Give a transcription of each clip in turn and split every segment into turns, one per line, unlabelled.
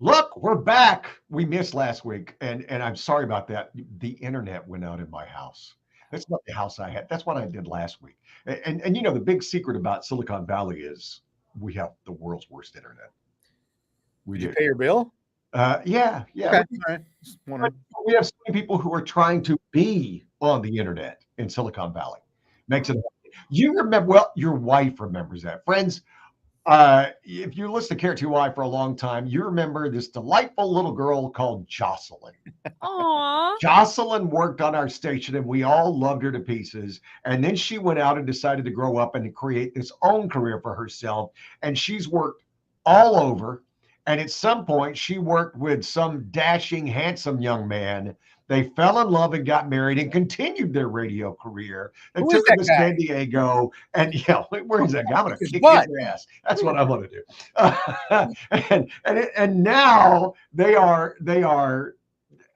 Look, we're back. We missed last week, and I'm sorry about that. The internet went out in my house. That's not the house I had. That's what I did last week. And you know the big secret about Silicon Valley is we have the world's worst internet. We
Did you
do.
pay your bill?
Yeah.
Okay, all right. Just
But
wondering.
we have so many people who are trying to be on the internet in Silicon Valley. Makes it. You remember? Well, your wife remembers that, friends. If you listen to KRTY for a long time, you remember this delightful little girl called Jocelyn.
Aw.
Jocelyn worked on our station and we all loved her to pieces. And then she went out and decided to grow up and to create this own career for herself. And she's worked all over. And at some point, she worked with some dashing, handsome young man. They fell in love and got married and continued their radio career. They
Who
took
is
her
that
to
guy?
San Diego. And yeah, where is that guy? I'm going
His
to kick his
butt.
ass. That's what I'm going to do. And now they are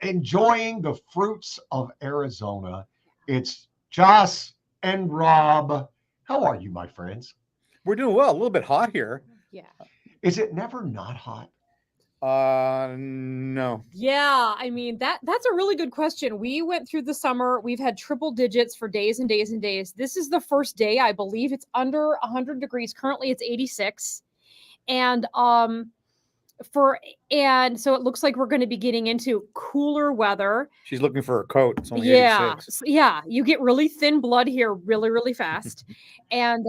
enjoying the fruits of Arizona. It's Joss and Rob. How are you, my friends?
We're doing well. A little bit hot here.
Yeah.
Is it never not hot?
No.
Yeah, I mean that's a really good question. We went through the summer. We've had triple digits for days and days and days. This is the first day I believe it's under 100 degrees. Currently it's 86. And for and so it looks like we're going to be getting into cooler weather.
She's looking for a coat. It's only
Yeah.
86.
Yeah, you get really thin blood here really really fast. And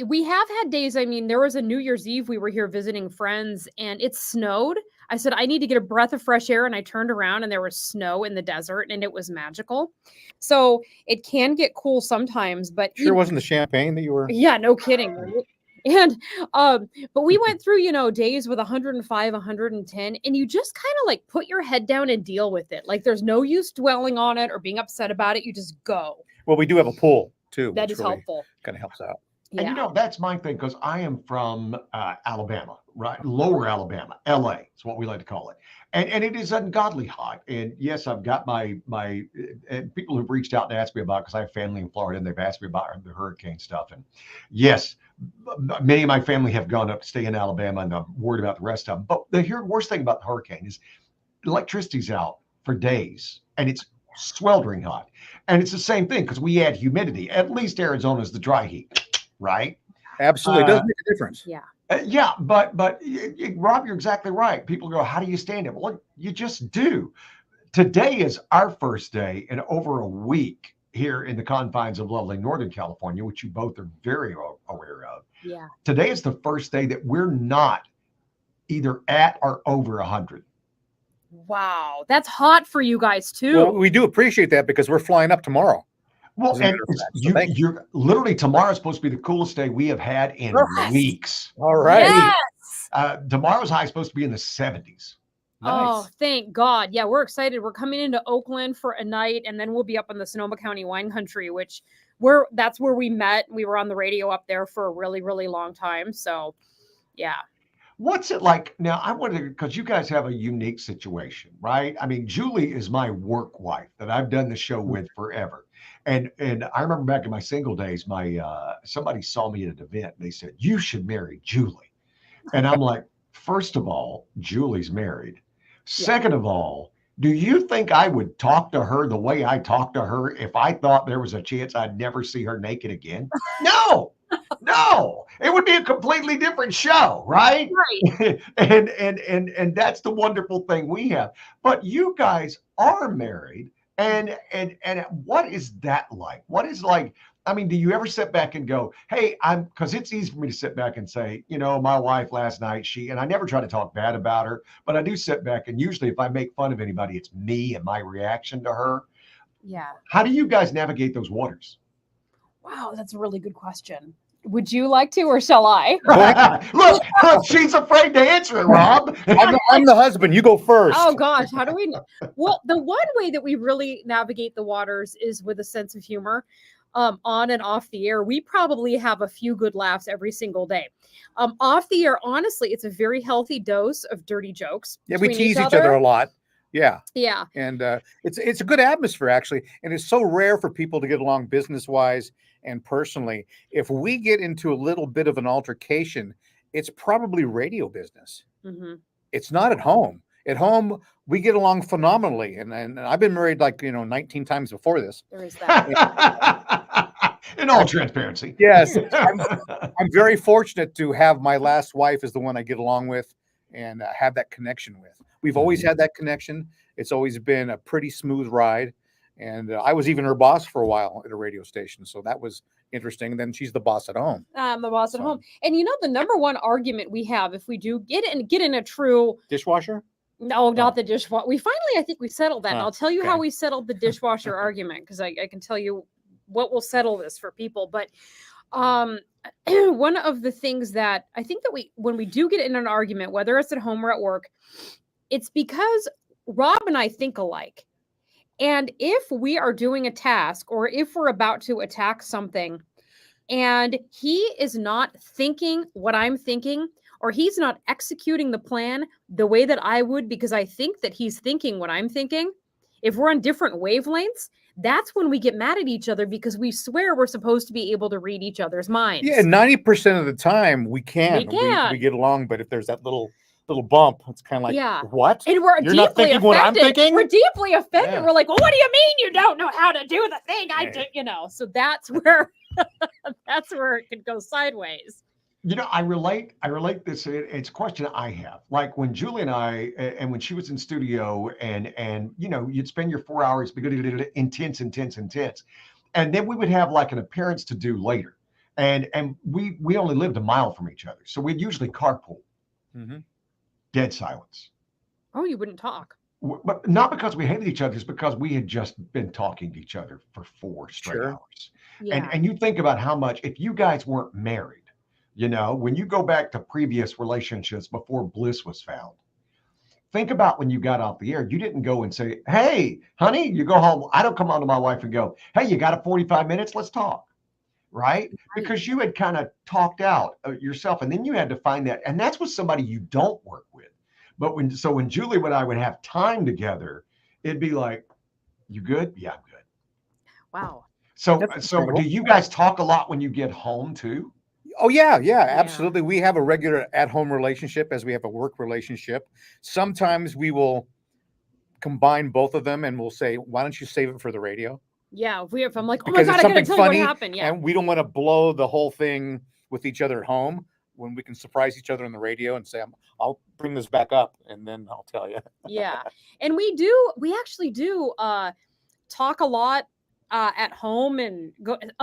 we have had days. I mean, there was a New Year's Eve we were here visiting friends and it snowed. I said, I need to get a breath of fresh air. And I turned around and there was snow in the desert and it was magical. So it can get cool sometimes, but
Sure wasn't the champagne that you were.
yeah, no kidding. Right? And but we went through, days with 105, 110, and you just kind of like put your head down and deal with it. Like there's no use dwelling on it or being upset about it. You just go.
Well, we do have a pool too.
That
which
is
really
helpful.
kind of helps out.
And
Yeah.
that's my thing because I am from Alabama, right? Lower Alabama, LA is what we like to call it. And it is ungodly hot. And yes, I've got my and people who've reached out and asked me about because I have family in Florida and they've asked me about the hurricane stuff. And yes, many of my family have gone up to stay in Alabama and I'm worried about the rest of them. But the worst thing about the hurricane is electricity's out for days and it's sweltering hot. And it's the same thing because we add humidity. At least Arizona's the dry heat, right?
Absolutely. It does make a difference.
Yeah.
Yeah, but Rob, you're exactly right. People go, "How do you stand it?" Well, you just do. Today is our first day in over a week here in the confines of lovely Northern California, which you both are very aware of.
Yeah.
Today is the first day that we're not either at or over 100.
Wow. That's hot for you guys too.
Well, we do appreciate that because we're flying up tomorrow.
Well,
As a
and
matter of fact. So thank you.
you're literally tomorrow's supposed to be the coolest day we have had in
Yes.
weeks.
All right.
Yes.
Tomorrow's high is supposed to be in the 70s.
Oh,
Nice.
thank God. Yeah, we're excited. We're coming into Oakland for a night and then we'll be up in the Sonoma County wine country, which that's where we met. We were on the radio up there for a really, really long time. So yeah.
What's it like now? I wonder because you guys have a unique situation, right? I mean, Julie is my work wife that I've done the show with forever, and I remember back in my single days, my somebody saw me at an event. And they said you should marry Julie, and I'm like, first of all, Julie's married. Second of all, do you think I would talk to her the way I talk to her if I thought there was a chance I'd never see her naked again? No. No, it would be a completely different show, right?
Right.
And that's the wonderful thing we have. But you guys are married, and what is that like? What is like? I mean, do you ever sit back and go, "Hey, I'm," because it's easy for me to sit back and say, my wife last night, and I never try to talk bad about her, but I do sit back and usually if I make fun of anybody, it's me and my reaction to her.
Yeah.
How do you guys navigate those waters?
Wow, that's a really good question. Would you like to, or shall I?
look, she's afraid to answer it, Rob.
I'm the husband. You go first.
Oh gosh, how do we know? Well, the one way that we really navigate the waters is with a sense of humor. On and off the air, we probably have a few good laughs every single day. Off the air, honestly, it's a very healthy dose of dirty jokes.
Yeah, we
between
tease each other a lot. Yeah.
Yeah.
And it's a good atmosphere, actually. And it's so rare for people to get along business-wise and personally. If we get into a little bit of an altercation, it's probably radio business.
Mhm.
It's not at home. At home, we get along phenomenally, and I've been married 19 times before this.
There is that.
In all transparency.
Yes, I'm very fortunate to have my last wife as the one I get along with and have that connection with. We've always had that connection. It's always been a pretty smooth ride, and I was even her boss for a while at a radio station, so that was interesting. And then she's the boss at home.
I'm the boss at home. And the number one argument we have if we do get in a true
Dishwasher?
No, not the dishwasher. I think we settled that. And I'll tell you
okay.
how we settled the dishwasher argument, because I can tell you what will settle this for people. But one of the things that I think that when we do get in an argument, whether it's at home or at work, it's because Rob and I think alike. And if we are doing a task, or if we're about to attack something and he is not thinking what I'm thinking, or he's not executing the plan the way that I would, because I think that he's thinking what I'm thinking, if we're on different wavelengths, that's when we get mad at each other, because we swear we're supposed to be able to read each other's minds.
Yeah, 90% of the time we can. We get along, but if there's that little bump, it's kind of like, what?
And we're
You're
deeply
not thinking
offended.
what I'm thinking?
We're deeply offended.
Yeah.
We're like, well, what do you mean you don't know how to do the thing I do? So that's where it could go sideways.
I relate this. It's a question I have. Like when Julie and I, and when she was in studio, and you'd spend your 4 hours intense. And then we would have like an appearance to do later. And we only lived a mile from each other. So we'd usually carpool.
Mm-hmm.
Dead silence.
Oh, you wouldn't talk.
But not because we hated each other, it's because we had just been talking to each other for 4 straight hours.
Yeah.
And you think about how much, if you guys weren't married, when you go back to previous relationships before bliss was found, think about when you got off the air, you didn't go and say, hey, honey, you go home. I don't come on to my wife and go, hey, you got a 45 minutes? Let's talk. Right? Because you had kind of talked out yourself, and then you had to find that. And that's with somebody you don't work with. But when Julie and I would have time together, it'd be like, you good? Yeah, I'm good.
Wow.
So do you guys talk a lot when you get home too?
Oh, yeah, absolutely. We have a regular at-home relationship as we have a work relationship. Sometimes we will combine both of them, and we'll say, why don't you save it for the radio?
Yeah, if I'm like, oh
because
my God, I gotta tell
funny,
you what happened. Yeah.
And we don't want to blow the whole thing with each other at home, when we can surprise each other on the radio and say, I'll bring this back up, and then I'll tell you.
Yeah. And we actually do talk a lot at home, and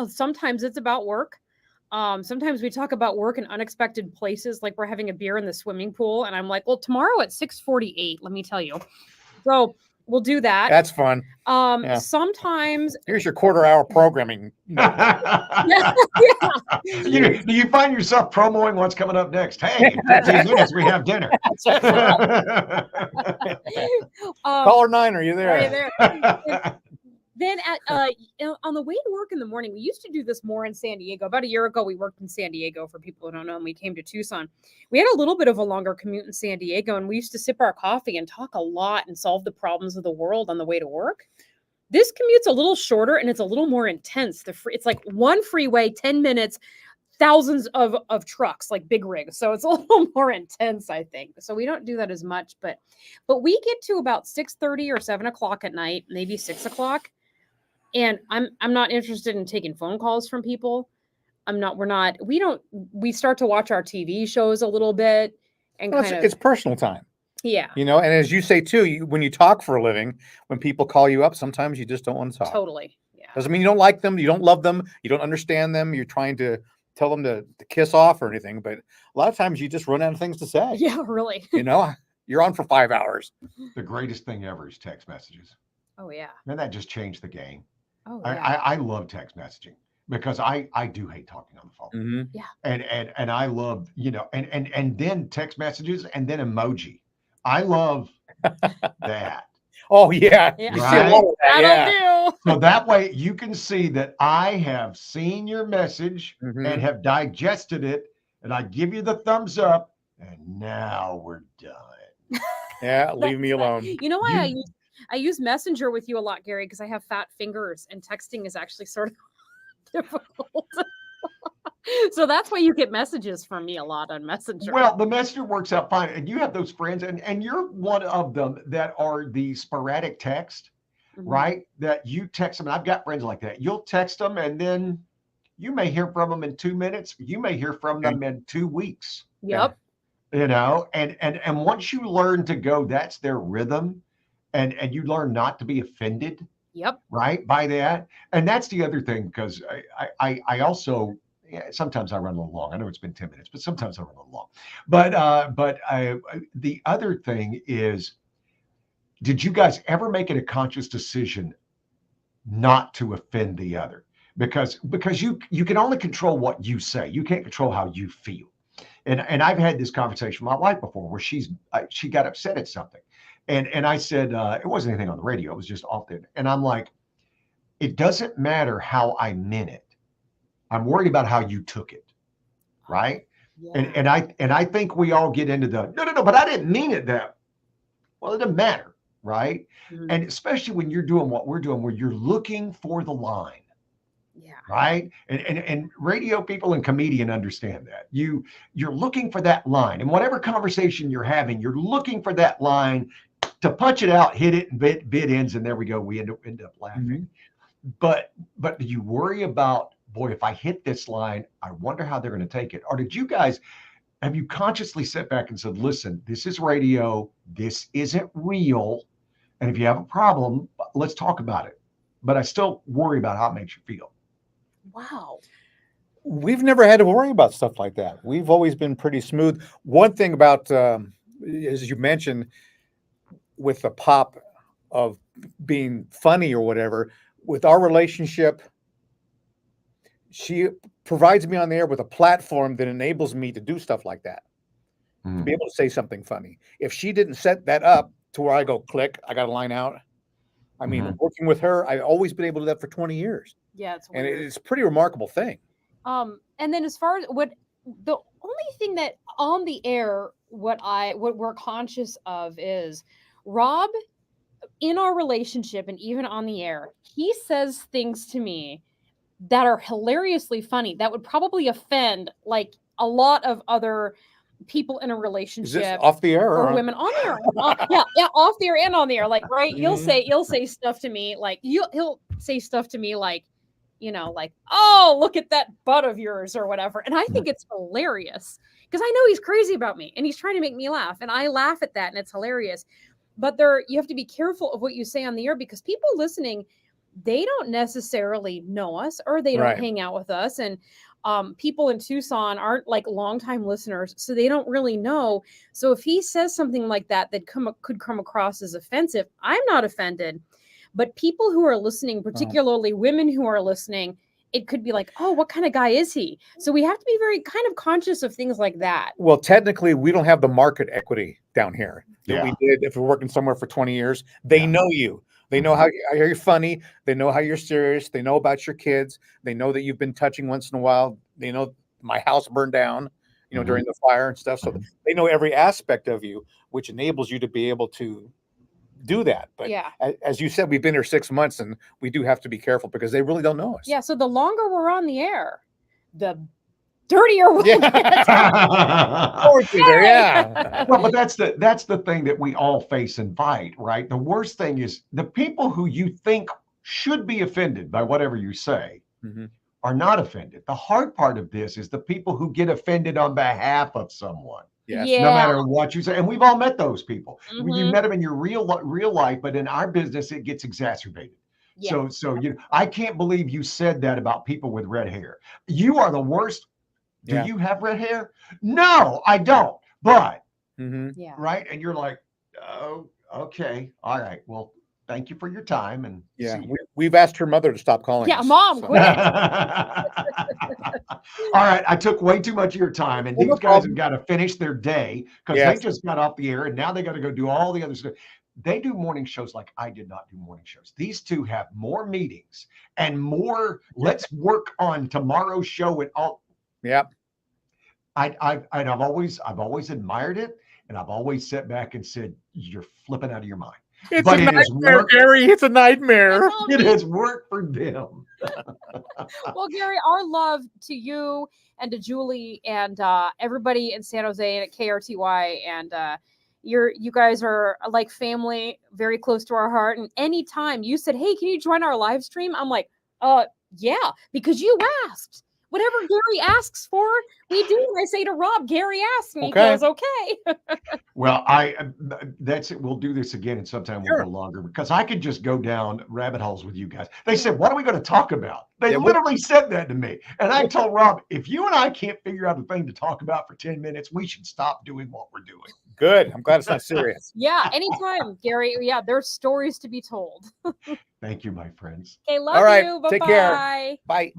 sometimes it's about work. Sometimes we talk about work in unexpected places, like we're having a beer in the swimming pool, and I'm like, well, tomorrow at 6:48, let me tell you. So we'll do that.
That's fun.
Sometimes
here's your quarter-hour programming.
Yeah.
Do you find yourself promoting what's coming up next? Hey, in 15 minutes we have dinner.
Caller 9, are you there?
Are you there? Then on the way to work in the morning, we used to do this more in San Diego. About a year ago, we worked in San Diego, for people who don't know, and we came to Tucson. We had a little bit of a longer commute in San Diego, and we used to sip our coffee and talk a lot and solve the problems of the world on the way to work. This commute's a little shorter, and it's a little more intense. It's like one freeway, 10 minutes, thousands of trucks, like big rigs. So it's a little more intense, I think. So we don't do that as much, but we get to about 6:30 or 7 o'clock at night, maybe 6 o'clock. And I'm not interested in taking phone calls from people. We start to watch our TV shows a little bit, and
it's personal time.
Yeah.
And as you say too, when you talk for a living, when people call you up, sometimes you just don't want to talk.
Totally. Yeah.
Doesn't mean you don't like them, you don't love them, you don't understand them, you're trying to tell them to kiss off or anything, but a lot of times you just run out of things to say.
Yeah, really.
You're on for 5 hours.
The greatest thing ever is text messages.
Oh yeah.
And that just changed the game.
Oh yeah.
I love text messaging, because I do hate talking on the phone.
Mm-hmm.
Yeah.
And I love, and then text messages, and then emoji. I love that.
Oh yeah.
Yeah.
You see a lot of that,
That'll do.
So that way you can see that I have seen your message and have digested it, and I give you the thumbs up, and now we're done.
Yeah, leave me alone.
You know why I use Messenger with you a lot, Gary, because I have fat fingers, and texting is actually sort of difficult. So that's why you get messages from me a lot on Messenger.
Well, the messenger works out fine. And you have those friends, and you're one of them that are the sporadic text, right? That you text them. And I've got friends like that. You'll text them, and then you may hear from them in 2 minutes. You may hear from
Yeah.
them in 2 weeks.
Yep.
You know, and once you learn to go, that's their rhythm, and you learn not to be offended,
Yep.
right, by that. And that's the other thing, because I also, yeah, sometimes I run a little long. I know it's been 10 minutes, but sometimes I run a little long. But the other thing is, did you guys ever make it a conscious decision not to offend the other? Because you can only control what you say. You can't control how you feel. And I've had this conversation with my wife before, where she got upset at something, and I said, it wasn't anything on the radio, it was just off there, and I'm like, it doesn't matter how I meant it. I'm worried about how you took it, right?
Yeah.
And I think we all get into the no, but I didn't mean it that. Well, it doesn't matter, right? And especially when you're doing what we're doing, where you're looking for the line.
Yeah.
Right. And radio people and comedian understand that. You're looking for that line. And whatever conversation you're having, you're looking for that line to punch it out, hit it, and bit ends, and there we go. We end up laughing. But do you worry about, boy, if I hit this line, I wonder how they're going to take it? Or have you consciously sat back and said, listen, this is radio, this isn't real, and if you have a problem, let's talk about it. But I still worry about how it makes you feel.
Wow.
We've never had to worry about stuff like that. We've always been pretty smooth. One thing about, as you mentioned, with the pop of being funny or whatever, with our relationship, she provides me on the air with a platform that enables me to do stuff like that, to be able to say something funny. If she didn't set that up to where I go, click, I got a line out. I mean, working with her, I've always been able to do that for 20 years.
Yeah, it's
and
weird.
it's a pretty remarkable thing.
And then as far as the only thing that on the air, what we're conscious of is Rob, in our relationship and even on the air, he says things to me that are hilariously funny that would probably offend like a lot of other people in a relationship.
Is this off the air
or women on the air? Yeah, off the air and on the air. Like, right, you'll say stuff to me like he'll say stuff to me like, like, oh, look at that butt of yours or whatever. And I think it's hilarious because I know he's crazy about me and he's trying to make me laugh. And I laugh at that and it's hilarious. But you have to be careful of what you say on the air because people listening, they don't necessarily know us or they don't hang out with us. And people in Tucson aren't like longtime listeners, so they don't really know. So if he says something like that could come across as offensive, I'm not offended. But people who are listening, particularly women who are listening, it could be like, oh, what kind of guy is he? So we have to be very kind of conscious of things like that.
Well, technically, we don't have the market equity down here that we did if we're working somewhere for 20 years. They know you. They know how you're funny. They know how you're serious. They know about your kids. They know that you've been touching once in a while. They know my house burned down, during the fire and stuff. So they know every aspect of you, which enables you to be able to do that. But as you said, we've been here 6 months and we do have to be careful because they really don't know us.
Yeah. So the longer we're on the air, the dirtier we'll get.
Well, but that's the thing that we all face and fight, right? The worst thing is the people who you think should be offended by whatever you say are not offended. The hard part of this is the people who get offended on behalf of someone.
Yes.
No matter what you say. And we've all met those people. You met them in your real life, but in our business, it gets exacerbated. Yeah. So I can't believe you said that about people with red hair. You are the worst. Do you have red hair? No, I don't. But right. And you're like, oh, okay. All right. Well, thank you for your time. And
we've asked her mother to stop calling us.
Mom, quit.
All right, I took way too much of your time, and these guys have got to finish their day because they just got off the air, and now they got to go do all the other stuff. They do morning shows like I did not do morning shows. These two have more meetings and more. Let's work on tomorrow's show and all.
Yep.
I've always admired it, and I've always sat back and said, "You're flipping out of your mind."
It's
but
a
it has
nightmare,
worked.
Gary. It's a nightmare.
It has worked for them.
Well, Gary, our love to you and to Julie and everybody in San Jose and at KRTY, and you guys are like family, very close to our heart. And anytime you said, "Hey, can you join our live stream?" I'm like, yeah, because you asked. Whatever Gary asks for, we do. And I say to Rob, Gary asked me.
Okay.
He goes, okay.
Well, that's it. We'll do this again, and sometime we'll
Sure.
go longer because I could just go down rabbit holes with you guys. They said, "What are we going to talk about?" They
Yeah,
literally said that to me, and I told Rob, "If you and I can't figure out a thing to talk about for 10 minutes, we should stop doing what we're doing."
Good. I'm glad it's not serious.
Yeah, anytime, Gary. Yeah, there's stories to be told.
Thank you, my friends.
Okay, love
All right,
you. Bye-bye.
take care. Bye.